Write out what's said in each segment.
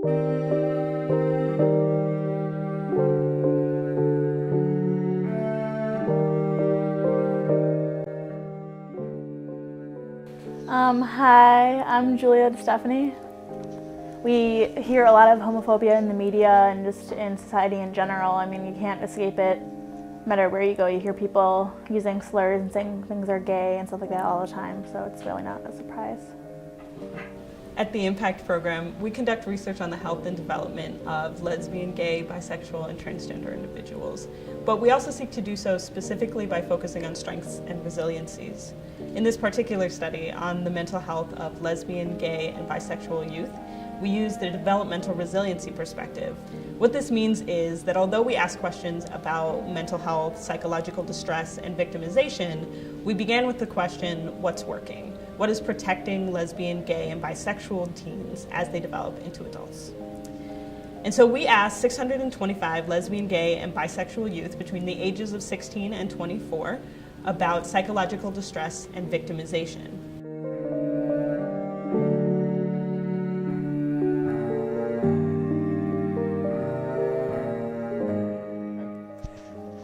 Hi, I'm Julia Stephanie. We hear a lot of homophobia in the media and just in society in general. I mean, you can't escape it. No matter where you go, you hear people using slurs and saying things are gay and stuff like that all the time, so it's really not a surprise. At the Impact program, we conduct research on the health and development of lesbian, gay, bisexual, and transgender individuals. But we also seek to do so specifically by focusing on strengths and resiliencies. In this particular study on the mental health of lesbian, gay, and bisexual youth, we use the developmental resiliency perspective. What this means is that although we ask questions about mental health, psychological distress, and victimization, we began with the question, what's working? What is protecting lesbian, gay, and bisexual teens as they develop into adults? And so we asked 625 lesbian, gay, and bisexual youth between the ages of 16 and 24 about psychological distress and victimization.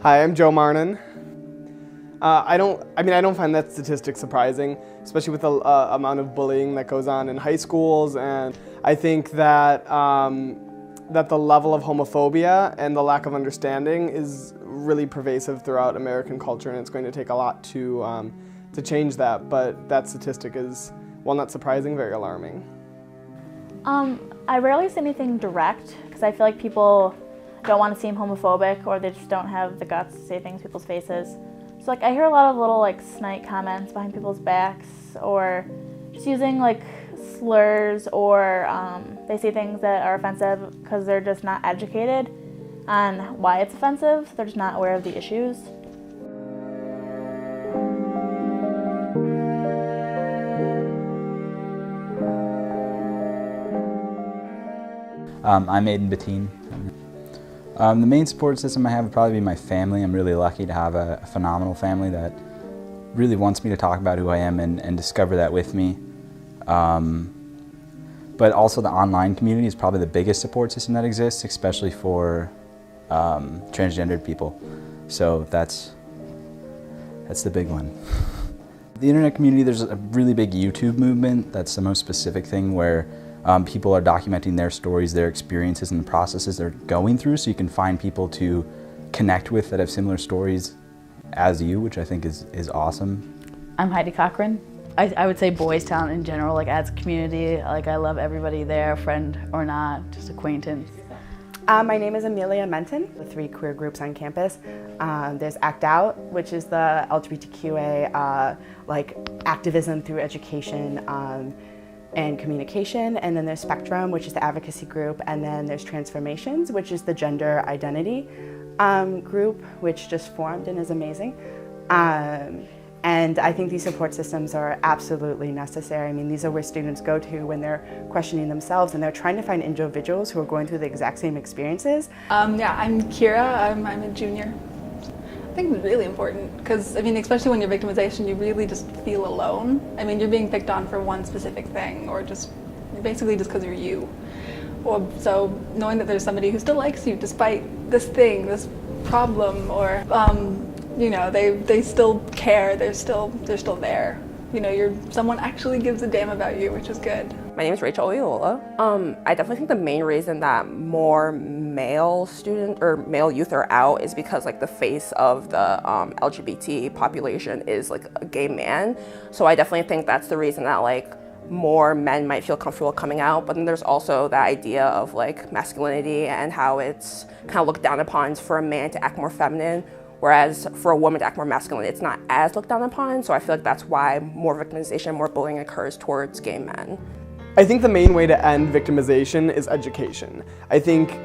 Hi, I'm Joe Marnin. I don't find that statistic surprising, especially with the amount of bullying that goes on in high schools, and I think that that the level of homophobia and the lack of understanding is really pervasive throughout American culture, and it's going to take a lot to change that. But that statistic is, while not surprising, very alarming. I rarely say anything direct because I feel like people don't want to seem homophobic, or they just don't have the guts to say things to people's faces. So I hear a lot of little snide comments behind people's backs, or just using slurs, or they say things that are offensive because they're just not educated on why it's offensive. They're just not aware of the issues. I'm Aiden Bettine. The main support system I have would probably be my family. I'm really lucky to have a phenomenal family that really wants me to talk about who I am and discover that with me. But also the online community is probably the biggest support system that exists, especially for transgendered people. So that's the big one. The internet community, there's a really big YouTube movement. That's the most specific thing, where people are documenting their stories, their experiences, and the processes they're going through, so you can find people to connect with that have similar stories as you, which I think is awesome. I'm Heidi Cochran. I would say Boys Town in general, as a community, I love everybody there, friend or not, just acquaintance. My name is Amelia Menton, with 3 queer groups on campus. There's ACT OUT, which is the LGBTQA activism through education and communication, and then there's Spectrum, which is the advocacy group, and then there's Transformations, which is the gender identity group, which just formed and is amazing. And I think these support systems are absolutely necessary. I mean, these are where students go to when they're questioning themselves and they're trying to find individuals who are going through the exact same experiences. Yeah, I'm Kira, I'm a junior. I think it's really important because, especially when you're victimization, you really just feel alone. You're being picked on for one specific thing, or just basically just because you're you. So knowing that there's somebody who still likes you despite this thing, this problem, or they still care, they're still there. Someone actually gives a damn about you, which is good. My name is Rachel Oyola. I definitely think the main reason that more male youth are out is because the face of the LGBT population is a gay man. So I definitely think that's the reason that more men might feel comfortable coming out. But then there's also that idea of masculinity and how it's kind of looked down upon for a man to act more feminine, whereas for a woman to act more masculine, it's not as looked down upon. So I feel that's why more victimization, more bullying occurs towards gay men. I think the main way to end victimization is education. I think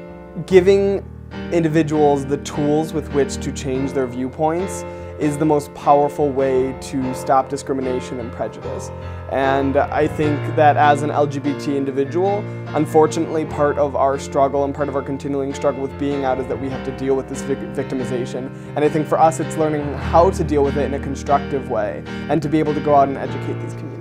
giving individuals the tools with which to change their viewpoints is the most powerful way to stop discrimination and prejudice. And I think that as an LGBT individual, unfortunately part of our struggle and part of our continuing struggle with being out is that we have to deal with this victimization. And I think for us it's learning how to deal with it in a constructive way and to be able to go out and educate these communities.